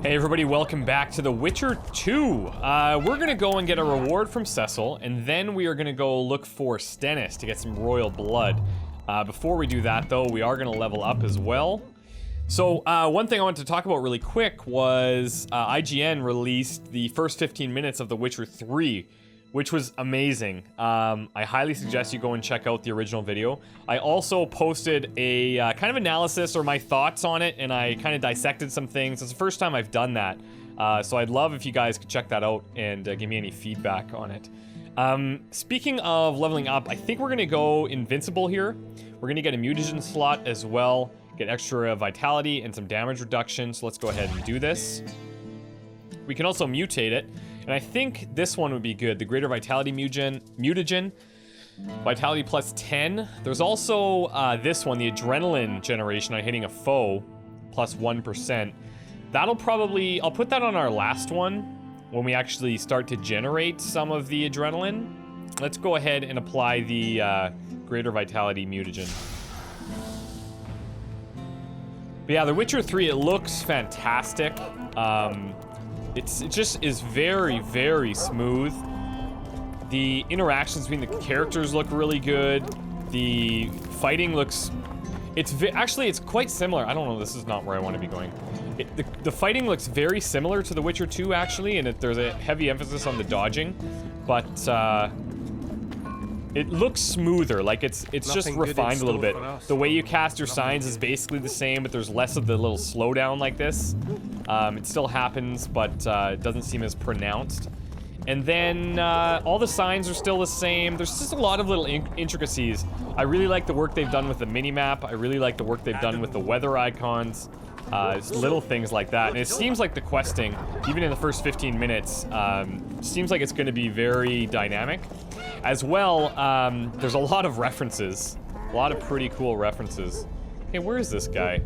Hey everybody, welcome back to The Witcher 2. We're gonna go and get a reward from Cecil, and then we are gonna go look for Stennis to get some royal blood. Before we do that though, we are gonna level up as well. So, one thing I wanted to talk about really quick was IGN released the first 15 minutes of The Witcher 3, which was amazing. I highly suggest you go and check out the original video. I also posted a kind of analysis or my thoughts on it, and I kind of dissected some things. It's the first time I've done that, so I'd love if you guys could check that out and give me any feedback on it. Speaking of leveling up, I think we're gonna go invincible here. We're gonna get a mutagen slot as well, get extra vitality and some damage reduction, so let's go ahead and do this. We can also mutate it. And I think this one would be good. The greater vitality mutagen. Vitality plus 10. There's also this one, the adrenaline generation on hitting a foe, plus 1%. That'll probably, I'll put that on our last one when we actually start to generate some of the adrenaline. Let's go ahead and apply the greater vitality mutagen. But yeah, The Witcher 3, it looks fantastic. It just is very, very smooth. The interactions between the characters look really good. The fighting looks... Actually, it's quite similar. I don't know, this is not where I want to be going. The fighting looks very similar to The Witcher 2, actually, and there's a heavy emphasis on the dodging. But, it looks smoother, like it's just refined a little bit. The way you cast your signs is basically the same, but there's less of the little slowdown like this. It still happens, but it doesn't seem as pronounced. And then all the signs are still the same. There's just a lot of little intricacies. I really like the work they've done with the mini-map. I really like the work they've done with the weather icons. It's little things like that. And it seems like the questing, even in the first 15 minutes, seems like it's going to be very dynamic. As well, there's a lot of references. A lot of pretty cool references. Hey, where is this guy?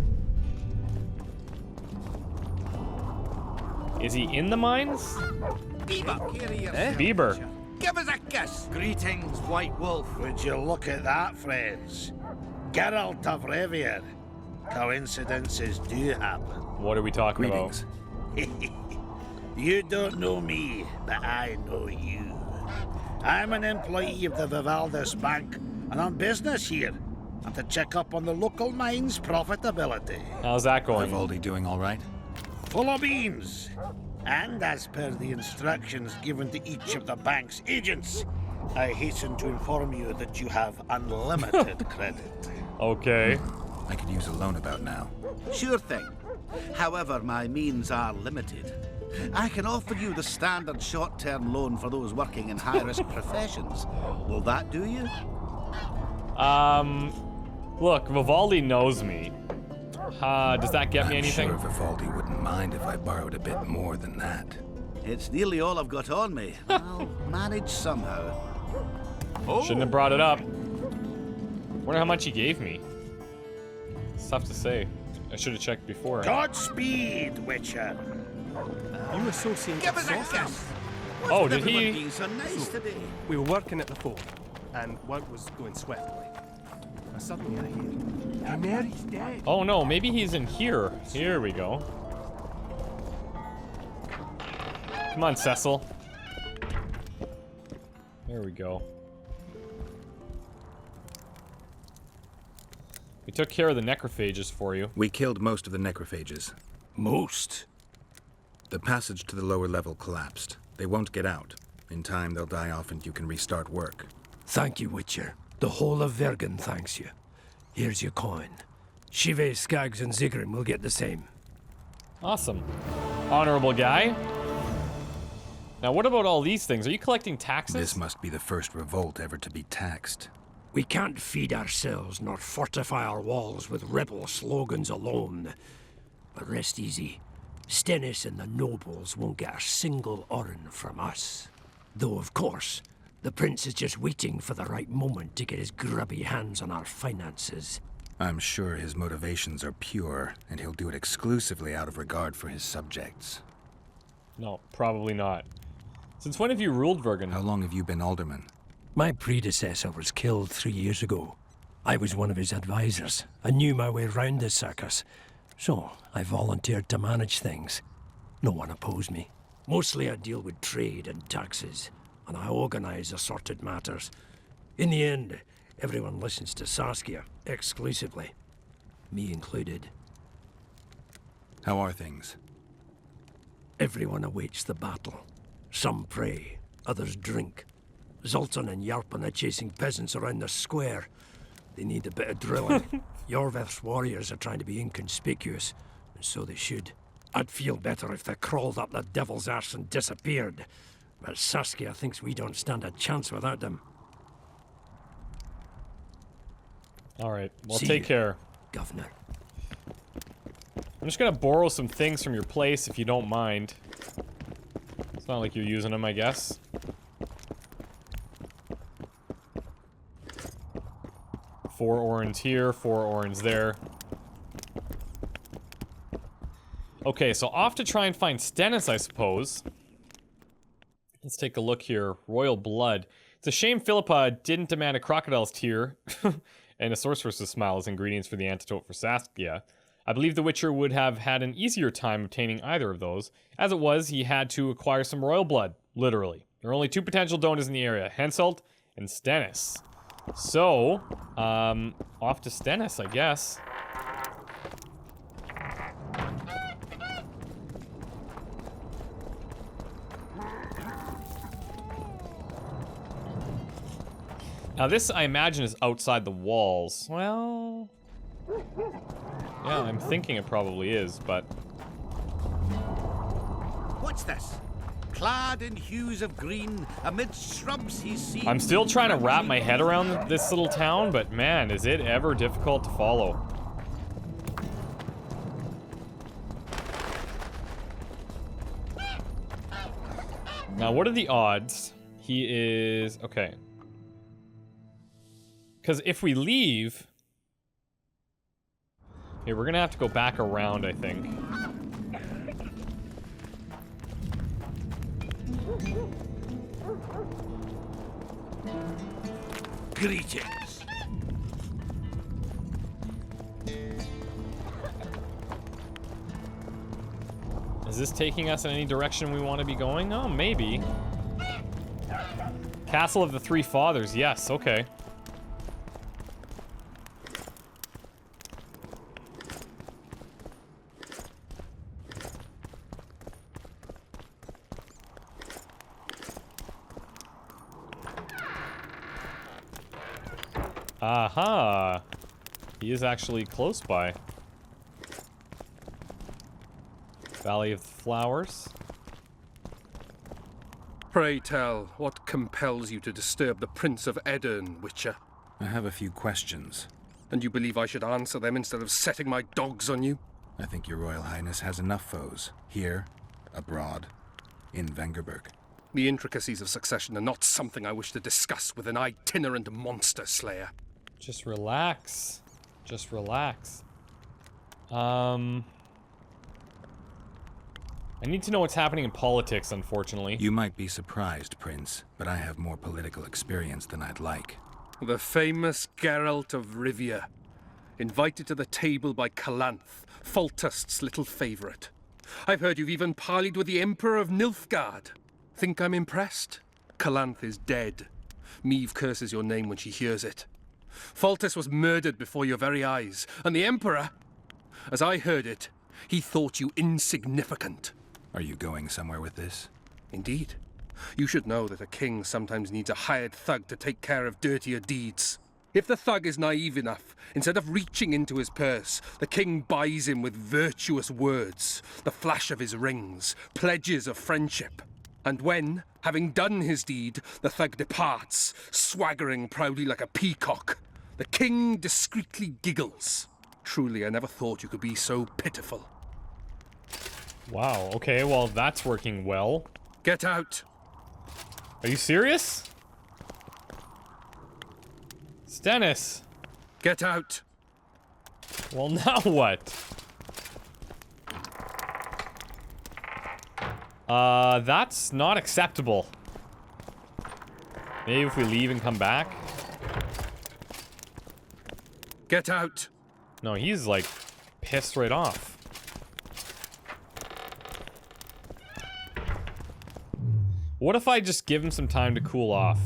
Is he in the mines? Bieber. Give us a kiss. Greetings, White Wolf. Would you look at that, friends? Geralt of Rivia. Coincidences do happen. What are we talking about? You don't know me, but I know you. I'm an employee of the Vivaldis Bank, and on business here. I'm to check up on the local mine's profitability. How's that going? Vivaldi doing all right? Full of beans. And as per the instructions given to each of the bank's agents, I hasten to inform you that you have unlimited credit. Okay. I could use a loan about now. Sure thing. However, my means are limited. I can offer you the standard short-term loan for those working in high-risk professions. Will that do you? Look, Vivaldi knows me. Does that get me anything? I'm sure Vivaldi wouldn't mind if I borrowed a bit more than that. It's nearly all I've got on me. I'll manage somehow. Shouldn't have brought it up. Wonder how much he gave me. It's tough to say. I should have checked before. Godspeed, Witcher. You associate Give us a kiss. Oh, did he? Being so nice today. We were working at the fort, and work was going swiftly. And suddenly I hear, Mary's dead. Oh no, maybe he's in here. Here we go. Come on, Cecil. There we go. We took care of the necrophages for you. We killed most of the necrophages. Most? The passage to the lower level collapsed. They won't get out. In time, they'll die off and you can restart work. Thank you, Witcher. The whole of Vergen thanks you. Here's your coin. Shive, Skaggs, and Zigrim will get the same. Awesome. Honorable guy. Now, what about all these things? Are you collecting taxes? This must be the first revolt ever to be taxed. We can't feed ourselves nor fortify our walls with rebel slogans alone. But rest easy. Stennis and the nobles won't get a single oren from us. Though, of course, the prince is just waiting for the right moment to get his grubby hands on our finances. I'm sure his motivations are pure, and he'll do it exclusively out of regard for his subjects. No, probably not. Since when have you ruled Vergen? How long have you been alderman? My predecessor was killed 3 years ago. I was one of his advisors. I knew my way round the circus. So, I volunteered to manage things. No one opposed me. Mostly I deal with trade and taxes, and I organize assorted matters. In the end, everyone listens to Saskia exclusively, me included. How are things? Everyone awaits the battle. Some pray, others drink. Zoltan and Yarpan are chasing peasants around the square. They need a bit of drilling. Yorveth's warriors are trying to be inconspicuous, and so they should. I'd feel better if they crawled up the devil's arse and disappeared. But Saskia thinks we don't stand a chance without them. Alright, well, See take you, care. Governor. I'm just gonna borrow some things from your place, if you don't mind. It's not like you're using them, I guess. Four orange here, 4 orange there. Okay, so off to try and find Stennis, I suppose. Let's take a look here. Royal blood. It's a shame Philippa didn't demand a crocodile's tear and a sorceress's smile as ingredients for the antidote for Saskia. I believe the Witcher would have had an easier time obtaining either of those. As it was, he had to acquire some royal blood, literally. There are only 2 potential donors in the area, Henselt and Stennis. So, off to Stennis, I guess. Now this, I imagine, is outside the walls. Well... yeah, I'm thinking it probably is, but... What's this? Clad in hues of green, amidst shrubs he's seen... I'm still trying to wrap my head around this little town, but man, is it ever difficult to follow. Now, what are the odds? He is... okay. Because if we leave... okay, we're gonna have to go back around, I think. Greetings. Is this taking us in any direction we want to be going? Oh, maybe. Castle of the Three Fathers, yes, okay. Aha! He is actually close by. Valley of the Flowers. Pray tell, what compels you to disturb the Prince of Edirn, Witcher? I have a few questions. And you believe I should answer them instead of setting my dogs on you? I think your Royal Highness has enough foes. Here, abroad, in Vengerberg. The intricacies of succession are not something I wish to discuss with an itinerant monster slayer. Just relax. Just relax. I need to know what's happening in politics, unfortunately. You might be surprised, Prince, but I have more political experience than I'd like. The famous Geralt of Rivia, invited to the table by Calanth, Foltest's little favourite. I've heard you've even parleyed with the Emperor of Nilfgaard. Think I'm impressed? Calanth is dead. Meve curses your name when she hears it. Foltest was murdered before your very eyes, and the Emperor, as I heard it, he thought you insignificant. Are you going somewhere with this? Indeed. You should know that a king sometimes needs a hired thug to take care of dirtier deeds. If the thug is naive enough, instead of reaching into his purse, the king buys him with virtuous words, the flash of his rings, pledges of friendship. And when, having done his deed, the thug departs, swaggering proudly like a peacock, the king discreetly giggles. Truly, I never thought you could be so pitiful. Wow, okay, well, that's working well. Get out! Are you serious? Stennis! Get out! Well, now what? That's not acceptable. Maybe if we leave and come back? Get out! No, he's like pissed right off. What if I just give him some time to cool off?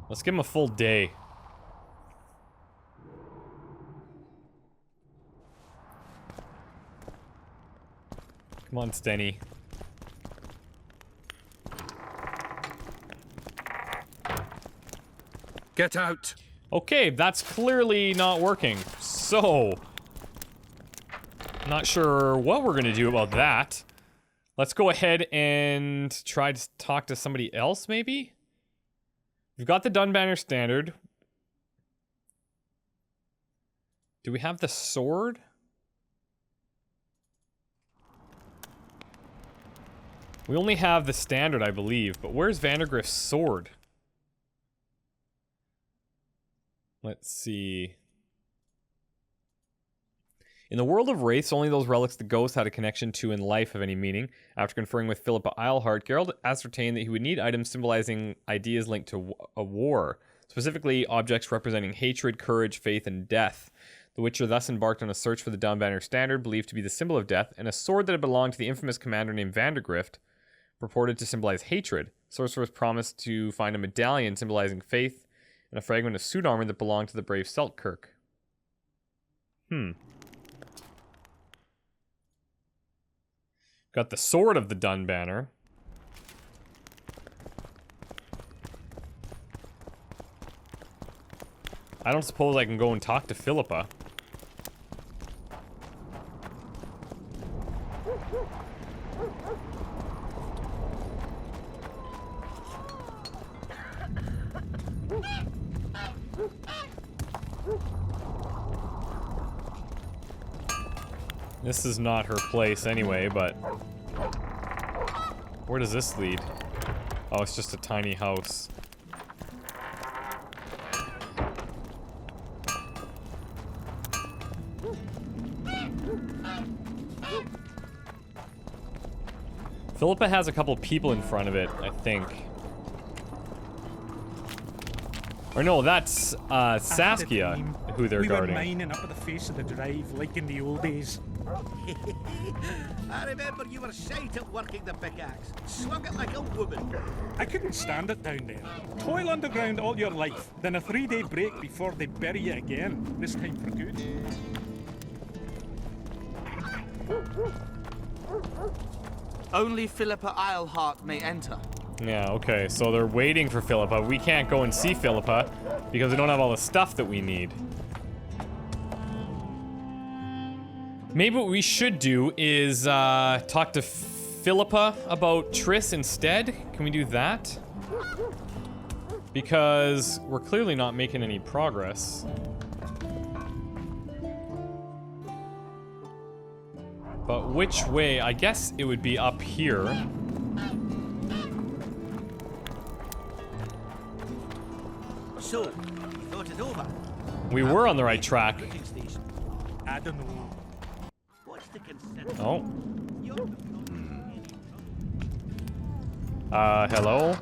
Let's give him a full day. Come on, Stenny. Get out! Okay, that's clearly not working. So, not sure what we're gonna do about that. Let's go ahead and try to talk to somebody else, maybe? We've got the Dunbanner Standard. Do we have the sword? We only have the standard, I believe, but where's Vandergrift's sword? Let's see. In the world of wraiths, only those relics the ghost had a connection to in life have any meaning. After conferring with Philippa Eilhart, Geralt ascertained that he would need items symbolizing ideas linked to a war, specifically objects representing hatred, courage, faith, and death. The Witcher thus embarked on a search for the Dunbanner Standard, believed to be the symbol of death, and a sword that had belonged to the infamous commander named Vandergrift, purported to symbolize hatred. Sorceress promised to find a medallion symbolizing faith, and a fragment of suit armor that belonged to the brave Seltkirk. Got the sword of the Dunbanner. I don't suppose I can go and talk to Philippa. This is not her place anyway, but... Where does this lead? Oh, it's just a tiny house. Philippa has a couple people in front of it, I think. Or no, that's Saskia who they're guarding. We were mining up at the face of the drive, like in the old days. I remember you were shite at working the pickaxe. Swung it like a woman. I couldn't stand it down there. Toil underground all your life, then a 3-day break before they bury you again, this time for good. Only Philippa Eilhart may enter. Yeah, okay, so they're waiting for Philippa. We can't go and see Philippa because we don't have all the stuff that we need. Maybe what we should do is talk to Philippa about Triss instead. Can we do that? Because we're clearly not making any progress. But which way? I guess it would be up here. So, you thought it over? We were on the right track. I don't know. What's the consent? Oh. Hello?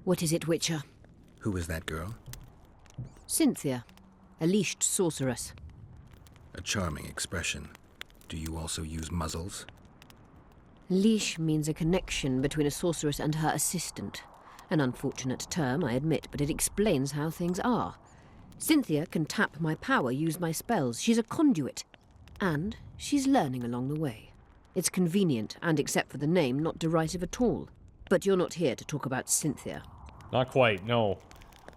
What is it, Witcher? Who is that girl? Cynthia, a leashed sorceress. A charming expression. Do you also use muzzles? Leash means a connection between a sorceress and her assistant. An unfortunate term, I admit, but it explains how things are. Cynthia can tap my power, use my spells. She's a conduit. And she's learning along the way. It's convenient, and except for the name, not derisive at all. But you're not here to talk about Cynthia. Not quite, no.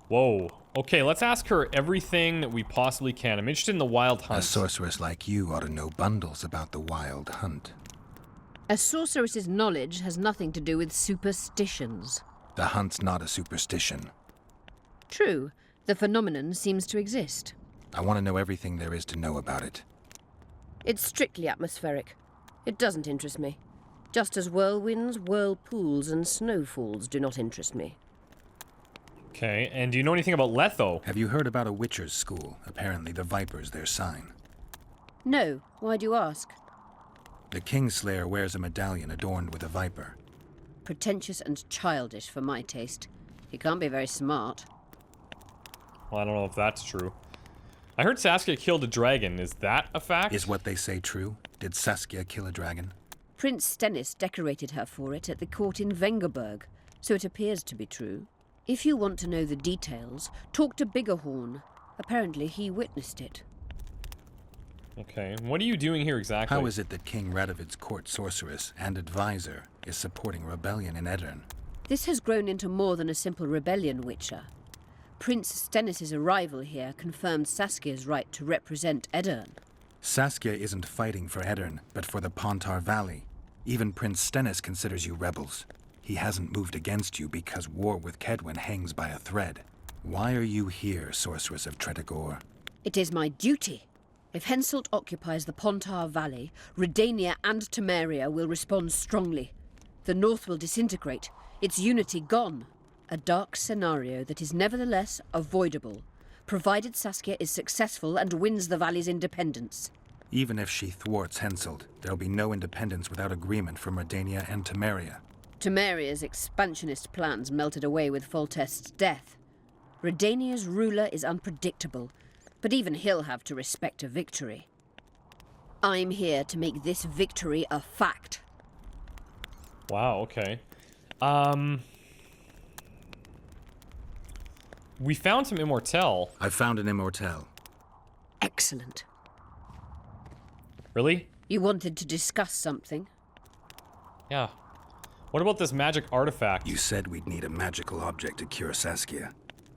Whoa. Okay, let's ask her everything that we possibly can. I'm interested in the wild hunt. A sorceress like you ought to know bundles about the wild hunt. A sorceress's knowledge has nothing to do with superstitions. The hunt's not a superstition. True. The phenomenon seems to exist. I want to know everything there is to know about it. It's strictly atmospheric. It doesn't interest me. Just as whirlwinds, whirlpools, and snowfalls do not interest me. Okay, and do you know anything about Letho? Have you heard about a Witcher's school? Apparently the Viper's their sign. No. Why do you ask? The Kingslayer wears a medallion adorned with a viper. Pretentious and childish for my taste. He can't be very smart. Well, I don't know if that's true. I heard Saskia killed a dragon. Is that a fact? Is what they say true? Did Saskia kill a dragon? Prince Stennis decorated her for it at the court in Vengerberg, so it appears to be true. If you want to know the details, talk to Biggerhorn. Apparently he witnessed it. Okay, what are you doing here exactly? How is it that King Radovid's court sorceress and advisor is supporting rebellion in Edirn? This has grown into more than a simple rebellion, Witcher. Prince Stennis' arrival here confirmed Saskia's right to represent Edirn. Saskia isn't fighting for Edirn, but for the Pontar Valley. Even Prince Stennis considers you rebels. He hasn't moved against you because war with Kedwen hangs by a thread. Why are you here, Sorceress of Tretogor? It is my duty. If Henselt occupies the Pontar Valley, Redania and Temeria will respond strongly. The North will disintegrate, its unity gone. A dark scenario that is nevertheless avoidable, provided Saskia is successful and wins the Valley's independence. Even if she thwarts Henselt, there'll be no independence without agreement from Redania and Temeria. Temeria's expansionist plans melted away with Foltest's death. Redania's ruler is unpredictable, but even he'll have to respect a victory. I'm here to make this victory a fact. Wow, okay. We found some Immortelle. I found an Immortelle. Excellent. Really? You wanted to discuss something? Yeah. What about this magic artifact? You said we'd need a magical object to cure Saskia.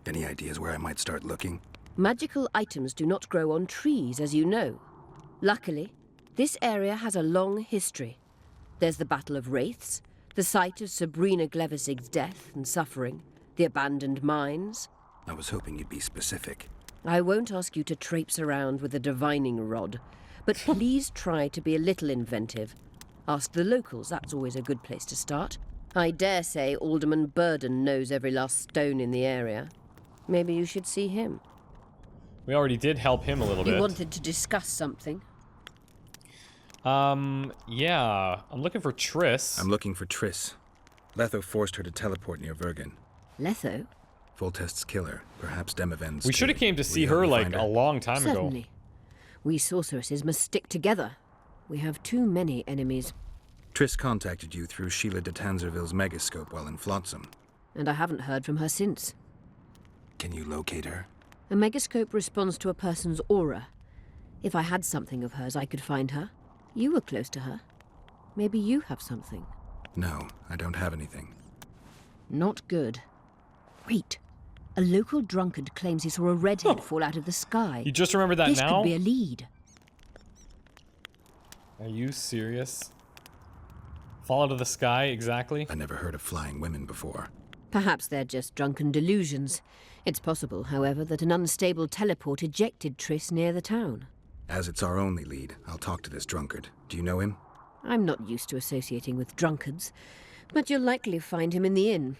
Any ideas where I might start looking? Magical items do not grow on trees, as you know. Luckily, this area has a long history. There's the Battle of Wraiths, the site of Sabrina Glevisig's death and suffering, the abandoned mines. I was hoping you'd be specific. I won't ask you to traipse around with a divining rod, but please try to be a little inventive. Ask the locals, that's always a good place to start. I dare say Alderman Burden knows every last stone in the area. Maybe you should see him. We already did help him a little bit. You wanted to discuss something? Yeah. I'm looking for Triss. I'm looking for Triss. Letho forced her to teleport near Vergen. Letho? Foltest's killer, perhaps Demavend's. We should have came to see her like a long time ago. Certainly. We sorceresses must stick together. We have too many enemies. Triss contacted you through Sheila de Tanzerville's megascope while in Flotsam. And I haven't heard from her since. Can you locate her? A megascope responds to a person's aura. If I had something of hers, I could find her. You were close to her. Maybe you have something. No, I don't have anything. Not good. Wait. A local drunkard claims he saw a redhead fall out of the sky. You just remembered that this now? This could be a lead. Are you serious? Fall out of the sky, exactly? I never heard of flying women before. Perhaps they're just drunken delusions. It's possible, however, that an unstable teleport ejected Triss near the town. As it's our only lead, I'll talk to this drunkard. Do you know him? I'm not used to associating with drunkards, but you'll likely find him in the inn.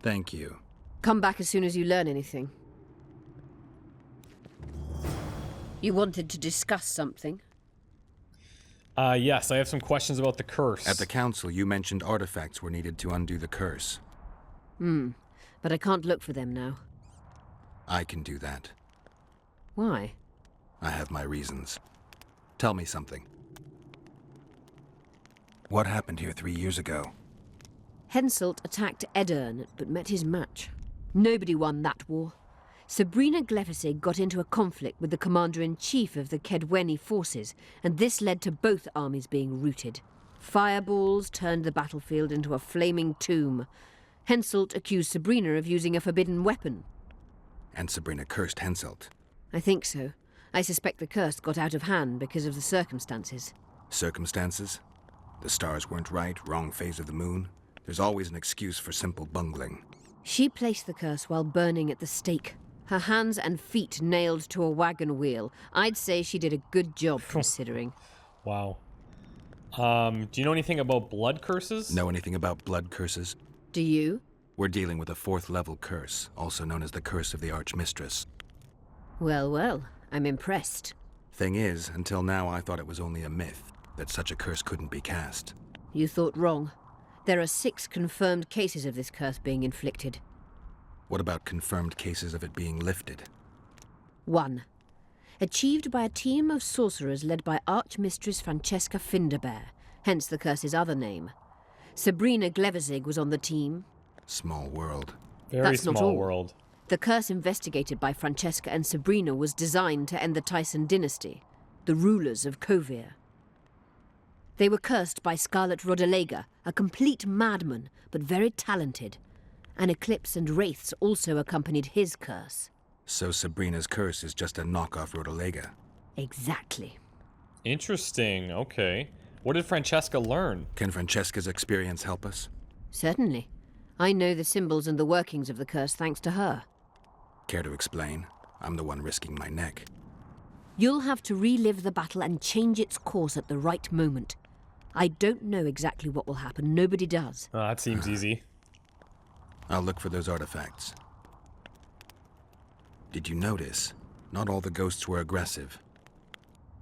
Thank you. Come back as soon as you learn anything. You wanted to discuss something? Yes, I have some questions about the curse. At the council, you mentioned artifacts were needed to undo the curse. But I can't look for them now. I can do that. Why? I have my reasons. Tell me something. What happened here 3 years ago? Henselt attacked Edirn, but met his match. Nobody won that war. Sabrina Glevisig got into a conflict with the commander-in-chief of the Kedweni forces, and this led to both armies being routed. Fireballs turned the battlefield into a flaming tomb. Henselt accused Sabrina of using a forbidden weapon. And Sabrina cursed Henselt. I think so. I suspect the curse got out of hand because of the circumstances. Circumstances? The stars weren't right, wrong phase of the moon. There's always an excuse for simple bungling. She placed the curse while burning at the stake. Her hands and feet nailed to a wagon wheel. I'd say she did a good job, considering. Wow. Do you know anything about blood curses? Know anything about blood curses? Do you? We're dealing with a 4th level curse, also known as the Curse of the Archmistress. Well, well, I'm impressed. Thing is, until now I thought it was only a myth, that such a curse couldn't be cast. You thought wrong. There are 6 confirmed cases of this curse being inflicted. What about confirmed cases of it being lifted? 1. Achieved by a team of sorcerers led by Archmistress Francesca Finderbear, hence the curse's other name. Sabrina Glevezig was on the team. Small world. Very That's not small all. world. The curse investigated by Francesca and Sabrina was designed to end the Tyson dynasty, the rulers of Kovir. They were cursed by Scarlet Rodalega, a complete madman, but very talented. An eclipse and wraiths also accompanied his curse. So Sabrina's curse is just a knockoff Rodalega. Exactly. Interesting, okay. What did Francesca learn? Can Francesca's experience help us? Certainly. I know the symbols and the workings of the curse thanks to her. Care to explain? I'm the one risking my neck. You'll have to relive the battle and change its course at the right moment. I don't know exactly what will happen. Nobody does. Oh, that seems easy. I'll look for those artifacts. Did you notice? Not all the ghosts were aggressive.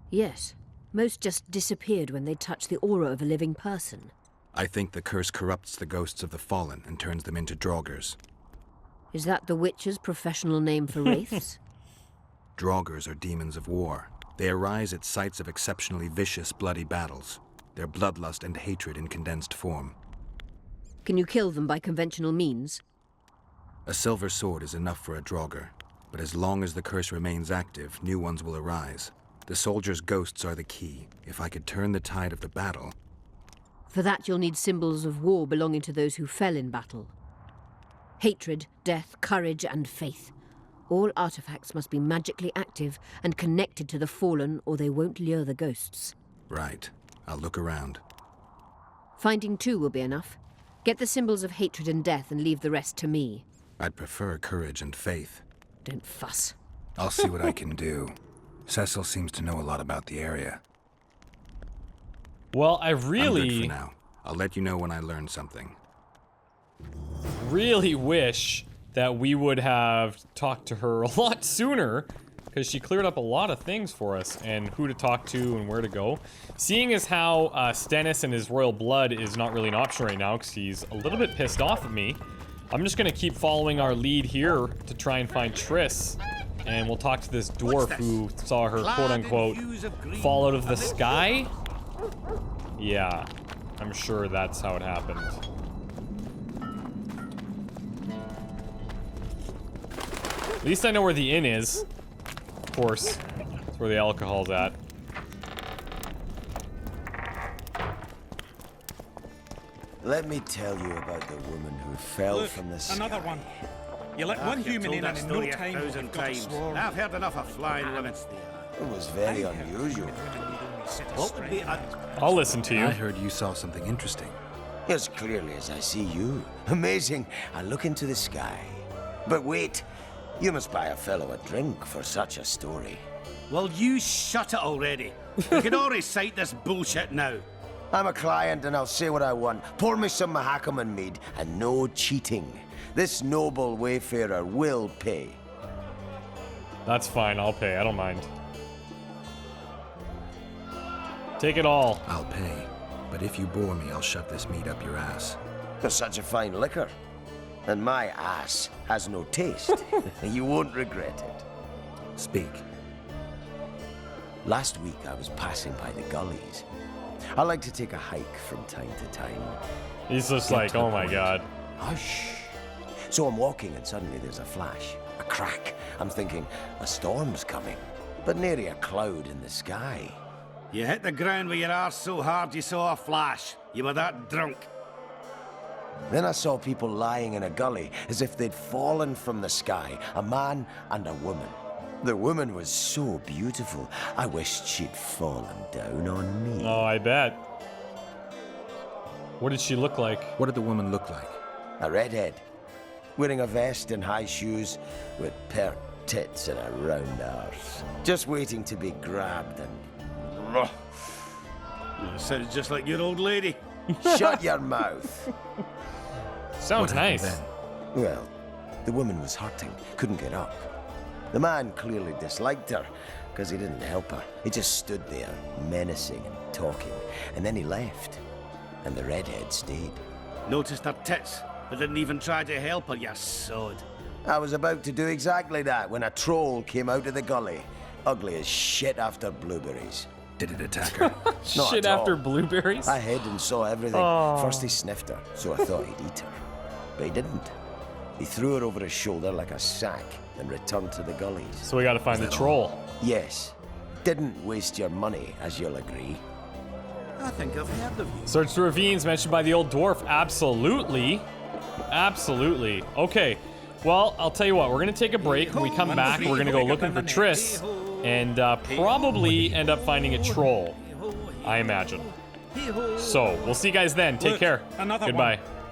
Yes. Most just disappeared when they touched the aura of a living person. I think the curse corrupts the ghosts of the fallen and turns them into draugrs. Is that the Witcher's professional name for wraiths? Draugrs are demons of war. They arise at sites of exceptionally vicious, bloody battles. Their bloodlust and hatred in condensed form. Can you kill them by conventional means? A silver sword is enough for a draugr, but as long as the curse remains active, new ones will arise. The soldiers' ghosts are the key. If I could turn the tide of the battle... For that you'll need symbols of war belonging to those who fell in battle. Hatred, death, courage, and faith. All artifacts must be magically active and connected to the fallen, or they won't lure the ghosts. Right. I'll look around. Finding 2 will be enough. Get the symbols of hatred and death and leave the rest to me. I'd prefer courage and faith. Don't fuss. I'll see what I can do. Cecil seems to know a lot about the area. Well, I I'm good really, for now. I'll let you know when I learn something. really wish that we would have talked to her a lot sooner, because she cleared up a lot of things for us, and who to talk to and where to go. Seeing as how Stennis and his royal blood is not really an option right now, because he's a little bit pissed off at me, I'm just going to keep following our lead here to try and find Triss, and we'll talk to this dwarf who saw her, quote-unquote, fall out of the sky. Yeah, I'm sure that's how it happened. At least I know where the inn is. Of course, that's where the alcohol's at. Let me tell you about the woman who fell Look, from the sky. another one. You let one human in and in no time you've got a swarm. I've heard enough of flying limits. It was very unusual. What would be I'll listen to you. I heard you saw something interesting. As clearly as I see you. Amazing. I look into the sky. But wait, you must buy a fellow a drink for such a story. Well, you shut it already. We can all recite this bullshit now. I'm a client and I'll say what I want. Pour me some Mahakaman mead and no cheating. This noble wayfarer will pay. That's fine, I'll pay, I don't mind. Take it all. I'll pay. But if you bore me, I'll shove this meat up your ass. There's such a fine liquor. And my ass has no taste. You won't regret it. Speak. Last week I was passing by the gullies. I like to take a hike from time to time. He's just like, oh my god. Hush. So I'm walking and suddenly there's a flash, a crack. I'm thinking, a storm's coming. But nary a cloud in the sky. You hit the ground with your arse so hard you saw a flash. You were that drunk. Then I saw people lying in a gully as if they'd fallen from the sky, a man and a woman. The woman was so beautiful, I wished she'd fallen down on me. Oh, I bet. What did she look like? What did the woman look like? A redhead, wearing a vest and high shoes with pert tits and a round arse. Just waiting to be grabbed and... Sounds just like your old lady. Shut your mouth. Sounds What happened nice. then? Well, the woman was hurting, couldn't get up. The man clearly disliked her, because he didn't help her. He just stood there, menacing and talking, and then he left. And the redhead stayed. Noticed her tits, but didn't even try to help her, you sod. I was about to do exactly that when a troll came out of the gully. Ugly as shit after blueberries. Did it attack her? Not Shit at all. after blueberries? I hid and saw everything. First he sniffed her, so I thought he'd eat her. But he didn't. He threw her over his shoulder like a sack and returned to the gullies. So we gotta find the troll. Yes. Didn't waste your money, as you'll agree. I think I've heard of you. Search the ravines mentioned by the old dwarf. Absolutely. Absolutely. Okay. Well, I'll tell you what. We're going to take a break. When we come back, we're going to go looking for Triss and probably end up finding a troll, I imagine. So, we'll see you guys then. Take care. Another Goodbye. one.